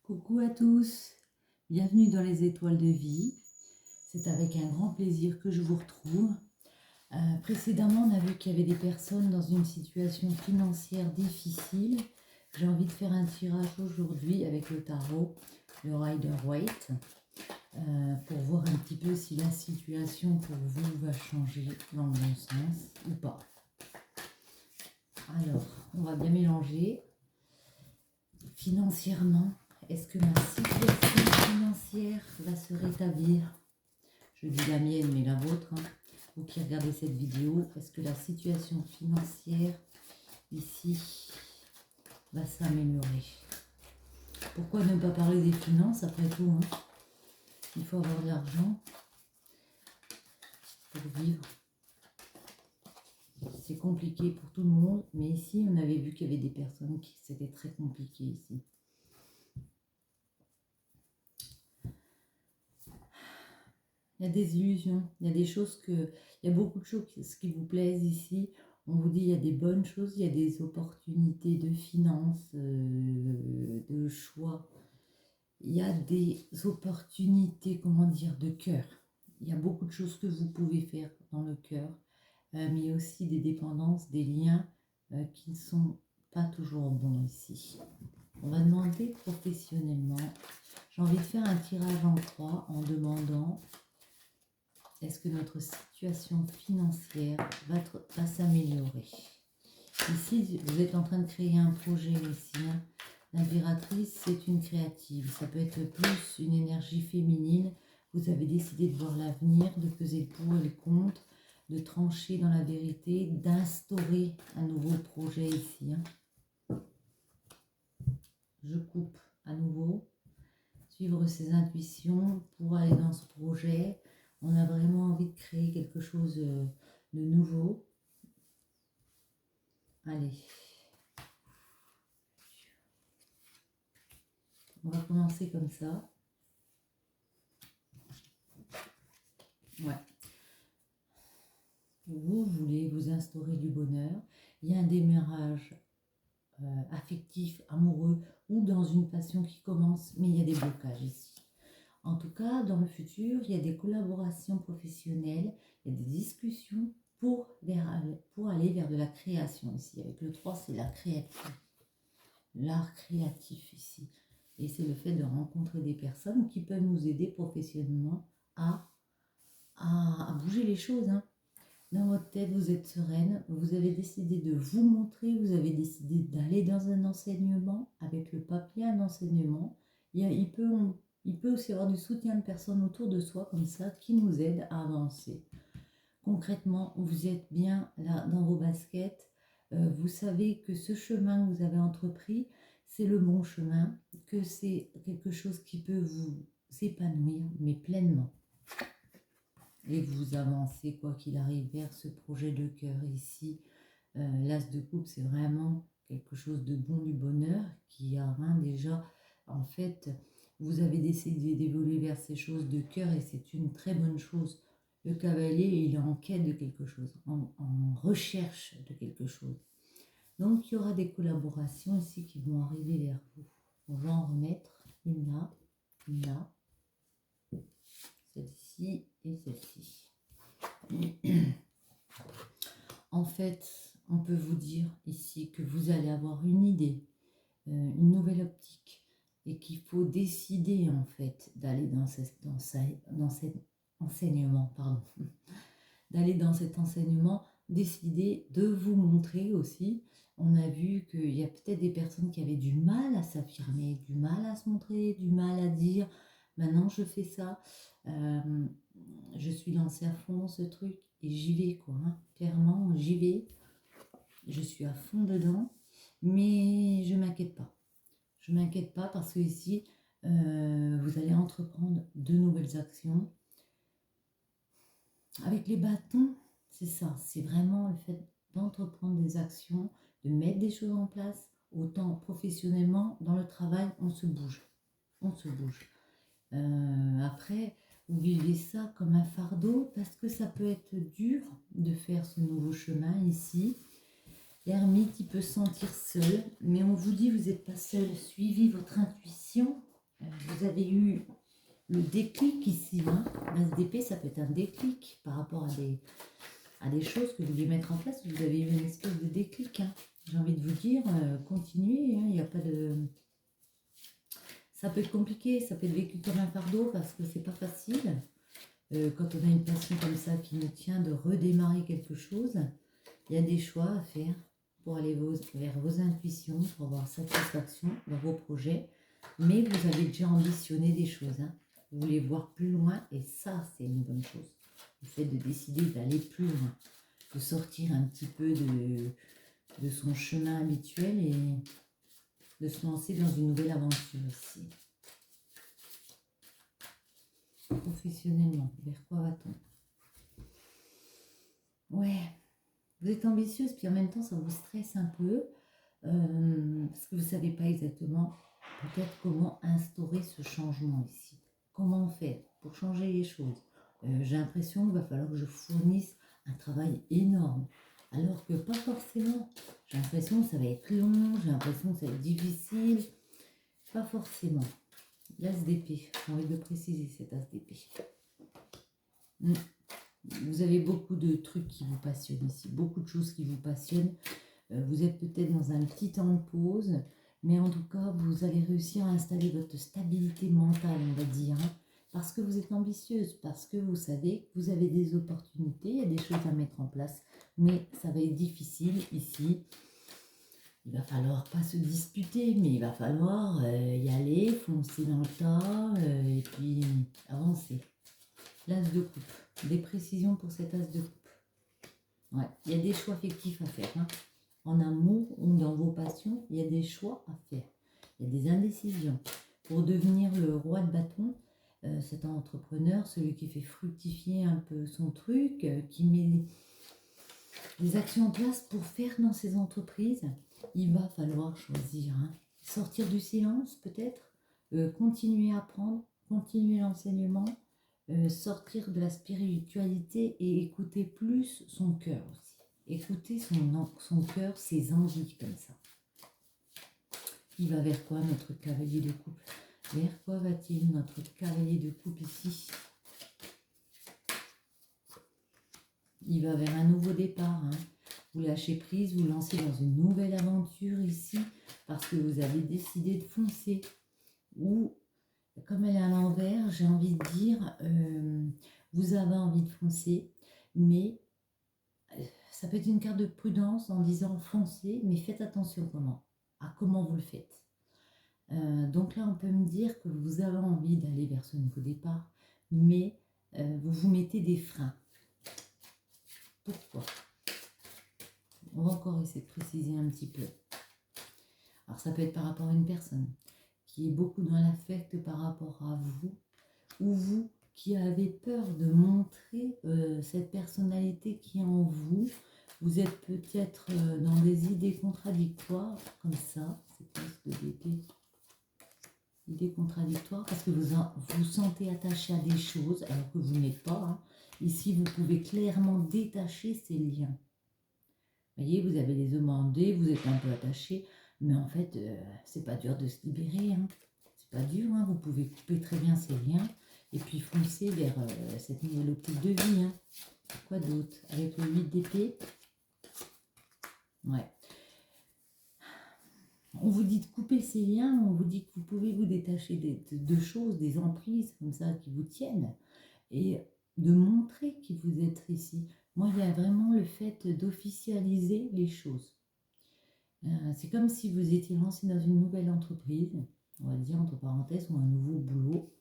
Coucou à tous, bienvenue dans les étoiles de vie. C'est avec un grand plaisir que je vous retrouve. Précédemment, on a vu qu'il y avait des personnes dans une situation financière difficile. J'ai envie de faire un tirage aujourd'hui avec le tarot, le Rider-Waite, pour voir un petit peu si la situation pour vous va changer dans le bon sens ou pas. Alors, on va bien mélanger. Financièrement, est-ce que ma situation financière va se rétablir? Je dis la mienne, mais la vôtre, hein. Vous qui regardez cette vidéo, est-ce que la situation financière ici va s'améliorer? Pourquoi ne pas parler des finances après tout, hein? Il faut avoir de l'argent pour vivre. C'est compliqué pour tout le monde, mais ici on avait vu qu'il y avait des personnes qui c'était très compliqué ici. Il y a des illusions, il y a des choses il y a beaucoup de choses qui vous plaisent ici. On vous dit il y a des bonnes choses, il y a des opportunités de finances, de choix. Il y a des opportunités, comment dire, de cœur. Il y a beaucoup de choses que vous pouvez faire dans le cœur, mais aussi des dépendances, des liens qui ne sont pas toujours bons ici. On va demander professionnellement. J'ai envie de faire un tirage en croix en demandant est-ce que notre situation financière va s'améliorer. Ici, vous êtes en train de créer un projet ici. Hein. L'impératrice, c'est une créative. Ça peut être plus une énergie féminine. Vous avez décidé de voir l'avenir, de peser le pour et le contre, de trancher dans la vérité, d'instaurer un nouveau projet ici. Hein. Je coupe à nouveau. Suivre ses intuitions pour aller dans ce projet. On a vraiment envie de créer quelque chose de nouveau. Allez. On va commencer comme ça. Ouais. Vous voulez vous instaurer du bonheur. Il y a un démarrage affectif, amoureux ou dans une passion qui commence, mais il y a des blocages ici. En tout cas, dans le futur, il y a des collaborations professionnelles, il y a des discussions pour aller vers de la création ici. Avec le 3, c'est la créativité, l'art créatif ici. Et c'est le fait de rencontrer des personnes qui peuvent nous aider professionnellement à bouger les choses. Hein. Dans votre tête, vous êtes sereine, vous avez décidé de vous montrer, vous avez décidé d'aller dans un enseignement, avec le papier, un enseignement. Il peut aussi y avoir du soutien de personnes autour de soi, comme ça, qui nous aident à avancer. Concrètement, vous êtes bien là dans vos baskets, vous savez que ce chemin que vous avez entrepris, c'est le bon chemin, que c'est quelque chose qui peut vous épanouir, mais pleinement. Et vous avancez, quoi qu'il arrive, vers ce projet de cœur ici. L'as de coupe, c'est vraiment quelque chose de bon, du bonheur, qui a déjà, en fait, vous avez décidé d'évoluer vers ces choses de cœur et c'est une très bonne chose. Le cavalier, il est en quête de quelque chose, en recherche de quelque chose. Donc, il y aura des collaborations ici qui vont arriver vers vous. On va en remettre une là, celle-ci et celle-ci. En fait, on peut vous dire ici que vous allez avoir une idée, une nouvelle optique, et qu'il faut décider en fait d'aller dans cet enseignement, d'aller dans cet enseignement, décider de vous montrer aussi. On a vu qu'il y a peut-être des personnes qui avaient du mal à s'affirmer, du mal à se montrer, du mal à dire maintenant je fais ça, je suis lancée à fond dans ce truc et j'y vais quoi, hein. Clairement j'y vais, je suis à fond dedans, mais je m'inquiète pas. Je m'inquiète pas parce que ici vous allez entreprendre de nouvelles actions. Avec les bâtons, c'est ça, c'est vraiment le fait d'entreprendre des actions, de mettre des choses en place, autant professionnellement, dans le travail, on se bouge. On se bouge. Après, vous vivez ça comme un fardeau parce que ça peut être dur de faire ce nouveau chemin ici. L'ermite, il peut se sentir seul, mais on vous dit vous n'êtes pas seul. Suivez votre intuition, vous avez eu le déclic ici. Hein. L'as d'épée, ça peut être un déclic par rapport à des choses que vous voulez mettre en place. Vous avez eu une espèce de déclic. Hein. J'ai envie de vous dire, continuez. Hein. Il n'y a pas de... Ça peut être compliqué, ça peut être vécu comme un fardeau parce que c'est pas facile. Quand on a une passion comme ça qui nous tient de redémarrer quelque chose, il y a des choix à faire pour aller vers vos intuitions, pour avoir satisfaction dans vos projets. Mais vous avez déjà ambitionné des choses. Hein. Vous voulez voir plus loin et ça, c'est une bonne chose. Le fait de décider d'aller plus loin, de sortir un petit peu de son chemin habituel et de se lancer dans une nouvelle aventure ici. Professionnellement, vers quoi va-t-on? Ouais, vous êtes ambitieuse, puis en même temps, ça vous stresse un peu, parce que vous ne savez pas exactement peut-être comment instaurer ce changement ici. Comment faire pour changer les choses? J'ai l'impression qu'il va falloir que je fournisse un travail énorme, alors que pas forcément. J'ai l'impression que ça va être long, j'ai l'impression que ça va être difficile, pas forcément. L'as d'épée, j'ai envie de le préciser, cet as d'épée. Vous avez beaucoup de trucs qui vous passionnent ici, beaucoup de choses qui vous passionnent. Vous êtes peut-être dans un petit temps de pause, mais en tout cas, vous allez réussir à installer votre stabilité mentale, on va dire, hein, parce que vous êtes ambitieuse, parce que vous savez que vous avez des opportunités, il y a des choses à mettre en place, mais ça va être difficile ici. Il va falloir pas se disputer, mais il va falloir y aller, foncer dans le tas, et puis avancer. L'as de coupe, des précisions pour cet as de coupe. Ouais, il y a des choix affectifs à faire. Hein. En amour ou dans vos passions, il y a des choix à faire. Il y a des indécisions. Pour devenir le roi de bâton, c'est un entrepreneur, celui qui fait fructifier un peu son truc, qui met des actions en place pour faire dans ses entreprises. Il va falloir choisir, hein. Sortir du silence peut-être, continuer à apprendre, continuer l'enseignement, sortir de la spiritualité et écouter plus son cœur aussi. Écouter son cœur, ses envies comme ça. Il va vers quoi notre cavalier de coupe? Vers quoi va-t-il notre cavalier de coupe ici? Il va vers un nouveau départ. Hein. Vous lâchez prise, vous lancez dans une nouvelle aventure ici parce que vous avez décidé de foncer. Ou, comme elle est à l'envers, j'ai envie de dire, vous avez envie de foncer, mais ça peut être une carte de prudence en disant foncez, mais faites attention à comment vous le faites. Donc là, on peut me dire que vous avez envie d'aller vers ce nouveau départ, mais vous vous mettez des freins. Pourquoi? On va encore essayer de préciser un petit peu. Alors ça peut être par rapport à une personne qui est beaucoup dans l'affect par rapport à vous, ou vous qui avez peur de montrer cette personnalité qui est en vous. Vous êtes peut-être dans des idées contradictoires, comme ça, c'est presque d'épée. Idées contradictoires, parce que vous vous sentez attaché à des choses, alors que vous n'êtes pas. Hein. Ici, vous pouvez clairement détacher ces liens. Vous voyez, vous avez les demandés, vous êtes un peu attaché, mais en fait, c'est pas dur de se libérer. Hein. C'est pas dur, hein. Vous pouvez couper très bien ces liens et puis foncer vers cette nouvelle optique de vie. Hein. Quoi d'autre? Avec le 8 d'épée. Ouais. On vous dit de couper ces liens, on vous dit que vous pouvez vous détacher de choses, des emprises comme ça qui vous tiennent et de montrer qui vous êtes ici. Moi, il y a vraiment le fait d'officialiser les choses. C'est comme si vous étiez lancé dans une nouvelle entreprise, on va dire entre parenthèses, ou un nouveau boulot.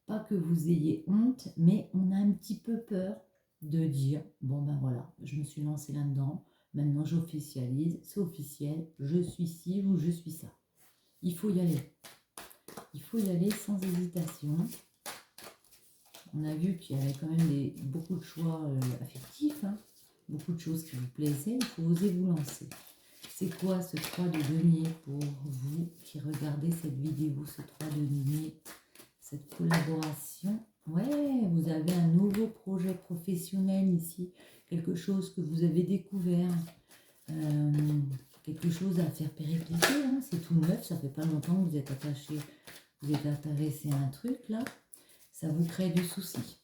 Pas que vous ayez honte, mais on a un petit peu peur de dire, bon ben voilà, je me suis lancé là-dedans, maintenant j'officialise, c'est officiel, je suis ci ou je suis ça. Il faut y aller. Il faut y aller sans hésitation. On a vu qu'il y avait quand même beaucoup de choix affectifs, hein, beaucoup de choses qui vous plaisaient, il faut oser vous lancer. C'est quoi ce 3 de denier pour vous qui regardez cette vidéo, ce 3 de denier, cette collaboration? Ouais, vous avez un nouveau projet professionnel ici, quelque chose que vous avez découvert, quelque chose à faire péricliter, hein, c'est tout neuf, ça fait pas longtemps que vous êtes attaché vous êtes intéressé à un truc là, ça vous crée du souci.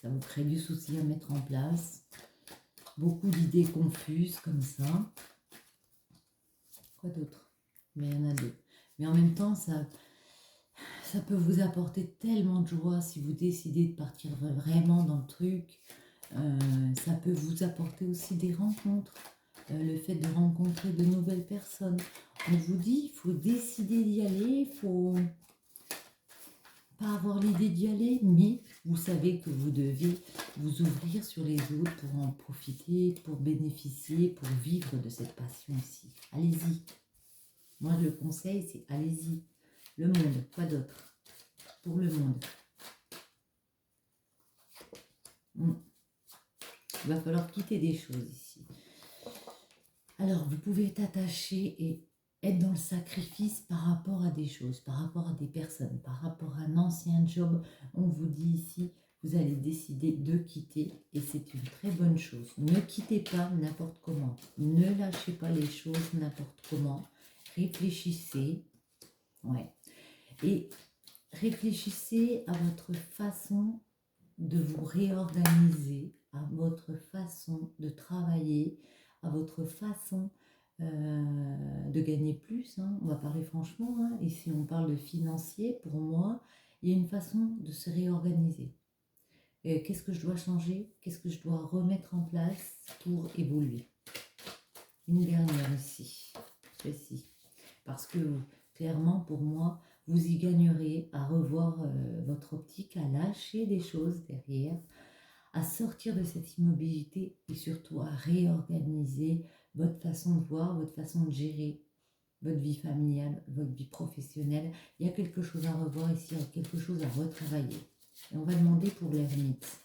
Ça vous crée du souci à mettre en place. Beaucoup d'idées confuses comme ça. Quoi d'autre? Mais il y en a deux. Mais en même temps, ça peut vous apporter tellement de joie si vous décidez de partir vraiment dans le truc. Ça peut vous apporter aussi des rencontres. Le fait de rencontrer de nouvelles personnes. On vous dit, il faut décider d'y aller, il faut pas avoir l'idée d'y aller, mais vous savez que vous devez vous ouvrir sur les autres pour en profiter, pour bénéficier, pour vivre de cette passion ici. Allez-y. Moi, le conseil, c'est allez-y. Le monde, quoi d'autre? Pour le monde. Il va falloir quitter des choses ici. Alors, vous pouvez être attaché et être dans le sacrifice par rapport à des choses, par rapport à des personnes, par rapport à un ancien job. On vous dit ici, vous allez décider de quitter et c'est une très bonne chose. Ne quittez pas n'importe comment. Ne lâchez pas les choses n'importe comment. Réfléchissez. Ouais. Et réfléchissez à votre façon de vous réorganiser, à votre façon de travailler, à votre façon de gagner plus. Hein. On va parler franchement, hein. Et si on parle de financier, pour moi, il y a une façon de se réorganiser. Qu'est-ce que je dois changer? Qu'est-ce que je dois remettre en place pour évoluer? Une dernière ici, celle-ci. Parce que clairement, pour moi, vous y gagnerez à revoir votre optique, à lâcher des choses derrière, à sortir de cette immobilité et surtout à réorganiser votre façon de voir, votre façon de gérer votre vie familiale, votre vie professionnelle. Il y a quelque chose à revoir ici, il y a quelque chose à retravailler. Et on va demander pour l'ermite.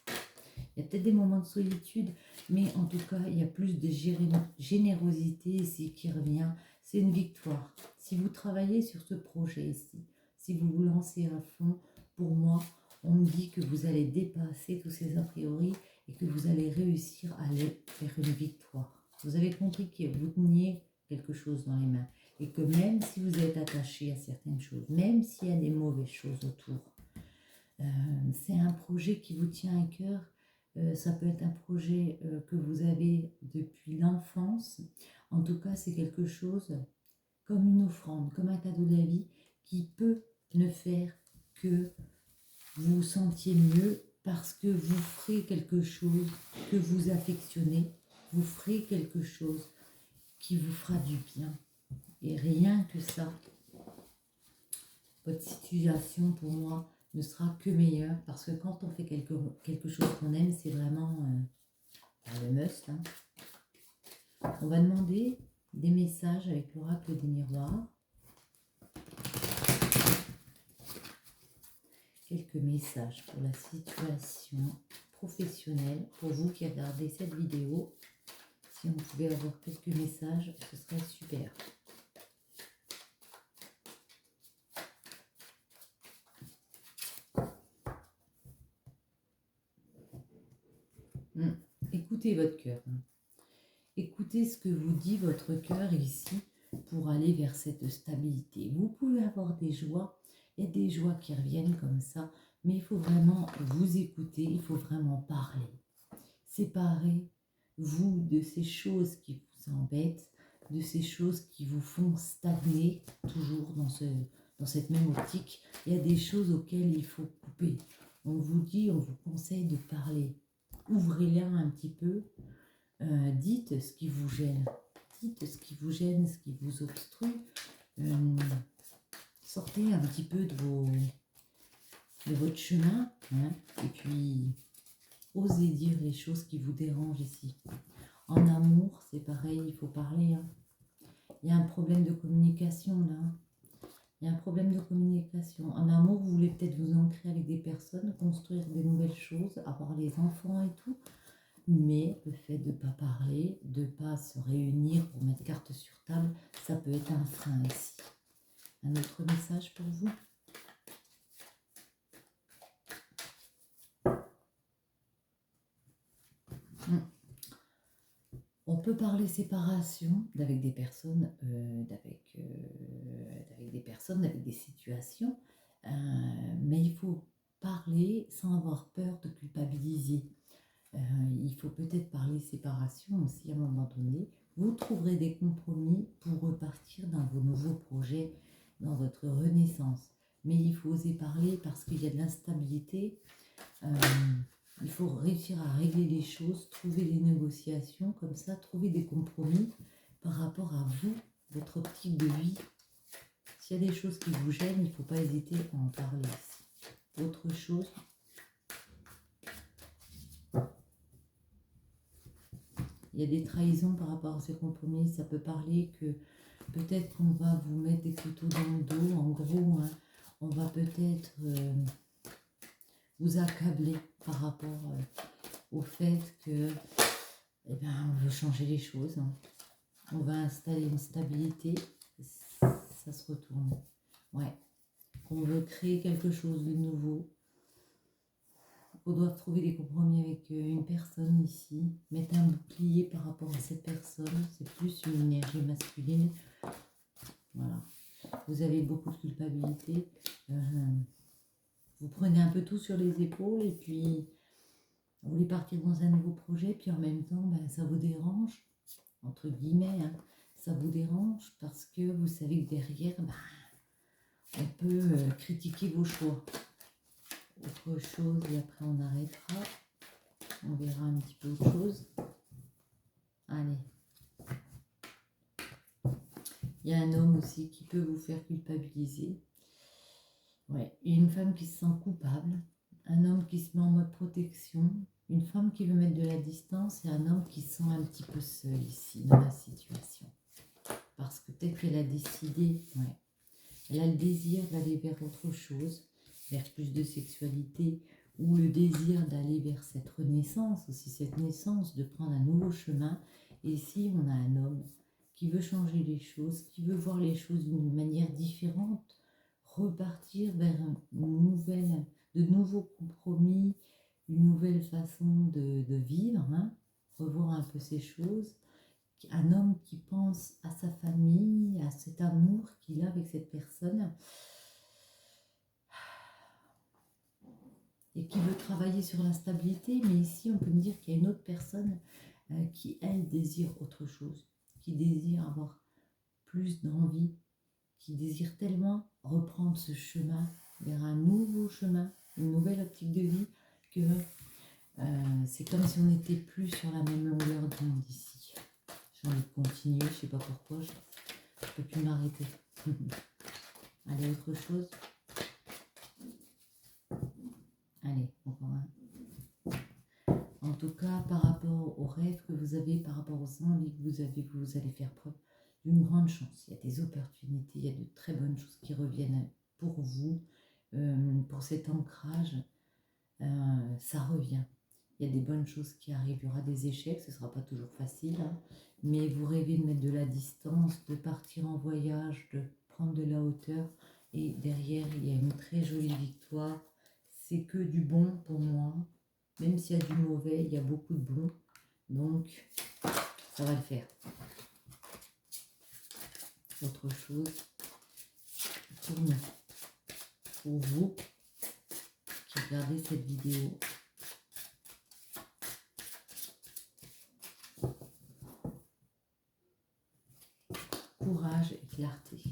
Il y a peut-être des moments de solitude, mais en tout cas, il y a plus de générosité ici qui revient. C'est une victoire. Si vous travaillez sur ce projet ici, si vous vous lancez à fond, pour moi, on me dit que vous allez dépasser tous ces a priori et que vous allez réussir à aller vers une victoire. Vous avez compris que vous teniez quelque chose dans les mains et que même si vous êtes attaché à certaines choses, même s'il y a des mauvaises choses autour, c'est un projet qui vous tient à cœur. Ça peut être un projet que vous avez depuis l'enfance. En tout cas, c'est quelque chose comme une offrande, comme un cadeau de la vie qui peut ne faire que vous vous sentiez mieux parce que vous ferez quelque chose que vous affectionnez, vous ferez quelque chose qui vous fera du bien. Et rien que ça, votre situation pour moi ne sera que meilleure parce que quand on fait quelque chose qu'on aime, c'est vraiment le must. Hein. On va demander des messages avec l'oracle des miroirs. Quelques messages pour la situation professionnelle. Pour vous qui regardez cette vidéo, si on pouvait avoir quelques messages, ce serait super. Écoutez votre cœur. Écoutez ce que vous dit votre cœur ici pour aller vers cette stabilité. Vous pouvez avoir des joies, il y a des joies qui reviennent comme ça, mais il faut vraiment vous écouter, il faut vraiment parler. Séparez-vous de ces choses qui vous embêtent, de ces choses qui vous font stagner, toujours dans cette même optique. Il y a des choses auxquelles il faut couper. On vous dit, on vous conseille de parler. Ouvrez-les un petit peu. Dites ce qui vous gêne. Dites ce qui vous gêne, ce qui vous obstrue. Sortez un petit peu de votre chemin. Hein, et puis, osez dire les choses qui vous dérangent ici. En amour, c'est pareil, il faut parler. Hein. Il y a un problème de communication là. Il y a un problème de communication. En amour, vous voulez peut-être vous ancrer avec des personnes, construire des nouvelles choses, avoir les enfants et tout. Mais le fait de ne pas parler, de ne pas se réunir pour mettre carte sur table, ça peut être un frein ici. Un autre message pour vous? On peut parler séparation avec des personnes, avec des situations, Mais il faut parler sans avoir peur de culpabiliser. Il faut peut-être parler séparation aussi à un moment donné. Vous trouverez des compromis pour repartir dans vos nouveaux projets, dans votre renaissance. Mais il faut oser parler parce qu'il y a de l'instabilité. Il faut réussir à régler les choses, trouver des négociations comme ça, trouver des compromis par rapport à vous, votre optique de vie. S'il y a des choses qui vous gênent, il ne faut pas hésiter à en parler ici. Autre chose, il y a des trahisons par rapport à ces compromis. Ça peut parler que peut-être qu'on va vous mettre des couteaux dans le dos. En gros, hein, on va peut-être vous accabler par rapport au fait que on veut changer les choses. Hein. On va installer une stabilité. Ça se retourne. Ouais. On veut créer quelque chose de nouveau. On doit trouver des compromis avec une personne ici, mettre un bouclier par rapport à cette personne, c'est plus une énergie masculine. Voilà. Vous avez beaucoup de culpabilité. Vous prenez un peu tout sur les épaules et puis vous voulez partir dans un nouveau projet, puis en même temps, ça vous dérange, entre guillemets, hein, ça vous dérange parce que vous savez que derrière, on peut critiquer vos choix. Autre chose, et après on arrêtera. On verra un petit peu autre chose. Allez. Il y a un homme aussi qui peut vous faire culpabiliser. Ouais. Et une femme qui se sent coupable. Un homme qui se met en mode protection. Une femme qui veut mettre de la distance et un homme qui se sent un petit peu seul ici dans la situation. Parce que peut-être qu'elle a décidé, elle a le désir d'aller vers autre chose, vers plus de sexualité, ou le désir d'aller vers cette renaissance, aussi cette naissance, de prendre un nouveau chemin. Et ici, on a un homme qui veut changer les choses, qui veut voir les choses d'une manière différente, repartir vers de nouveaux compromis, une nouvelle façon de vivre, hein, revoir un peu ces choses. Un homme qui pense à sa famille, à cet amour qu'il a avec cette personne, et qui veut travailler sur la stabilité, mais ici on peut me dire qu'il y a une autre personne qui, elle, désire autre chose, qui désire avoir plus d'envie, qui désire tellement reprendre ce chemin vers un nouveau chemin, une nouvelle optique de vie, que c'est comme si on n'était plus sur la même longueur d'onde ici. J'ai envie de continuer, je ne sais pas pourquoi, je ne peux plus m'arrêter. Allez, autre chose. Allez, encore un. En tout cas, par rapport aux rêves que vous avez, par rapport aux envies que vous avez, vous allez faire preuve d'une grande chance. Il y a des opportunités, il y a de très bonnes choses qui reviennent pour vous, pour cet ancrage. Ça revient. Il y a des bonnes choses qui arrivent, il y aura des échecs, ce ne sera pas toujours facile, hein, mais vous rêvez de mettre de la distance, de partir en voyage, de prendre de la hauteur, et derrière, il y a une très jolie victoire. C'est que du bon pour moi, même s'il y a du mauvais, il y a beaucoup de bon, donc ça va le faire. Autre chose, pour vous qui regardez cette vidéo, courage et clarté.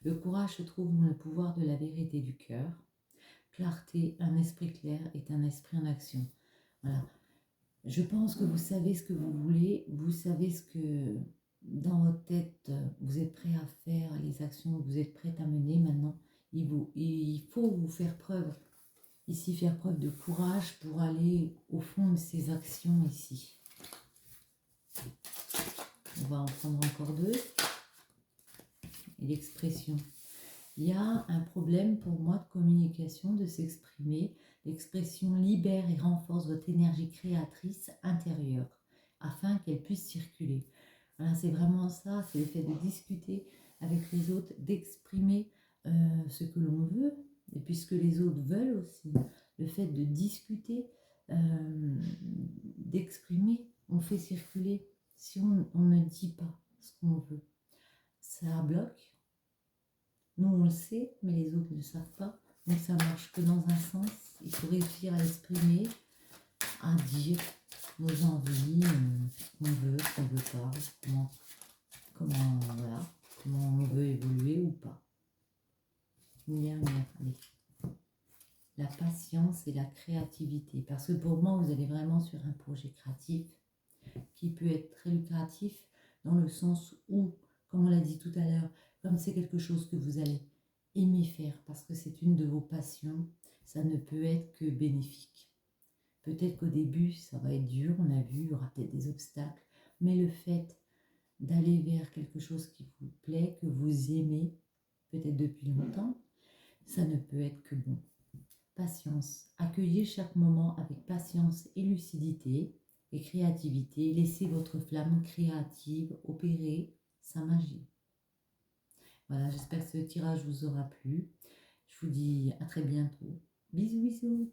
Le courage se trouve dans le pouvoir de la vérité du cœur. Clarté, un esprit clair est un esprit en action. Voilà. Je pense que vous savez ce que vous voulez, vous savez ce que dans votre tête vous êtes prêt à faire, les actions que vous êtes prêt à mener maintenant. Il faut vous faire preuve, ici faire preuve de courage pour aller au fond de ces actions ici. On va en prendre encore deux. Et l'expression. Il y a un problème pour moi de communication, de s'exprimer. L'expression libère et renforce votre énergie créatrice intérieure afin qu'elle puisse circuler. Voilà, c'est vraiment ça, c'est le fait de discuter avec les autres, d'exprimer ce que l'on veut et puis ce que les autres veulent aussi. Le fait de discuter, d'exprimer, on fait circuler. Si on ne dit pas ce qu'on veut, ça bloque. Nous, on le sait, mais les autres ne le savent pas. mais ça marche que dans un sens. Il faut réussir à exprimer, à dire nos envies, ce qu'on veut, ce qu'on veut pas, voilà, comment on veut évoluer ou pas. Une dernière, allez. La patience et la créativité. Parce que pour moi, vous allez vraiment sur un projet créatif qui peut être très lucratif dans le sens où, comme on l'a dit tout à l'heure, comme c'est quelque chose que vous allez aimer faire parce que c'est une de vos passions, ça ne peut être que bénéfique. Peut-être qu'au début, ça va être dur, on a vu, il y aura peut-être des obstacles, mais le fait d'aller vers quelque chose qui vous plaît, que vous aimez, peut-être depuis longtemps, ça ne peut être que bon. Patience. Accueillez chaque moment avec patience et lucidité et créativité. Laissez votre flamme créative opérer sa magie. Voilà, j'espère que ce tirage vous aura plu. Je vous dis à très bientôt. Bisous, bisous.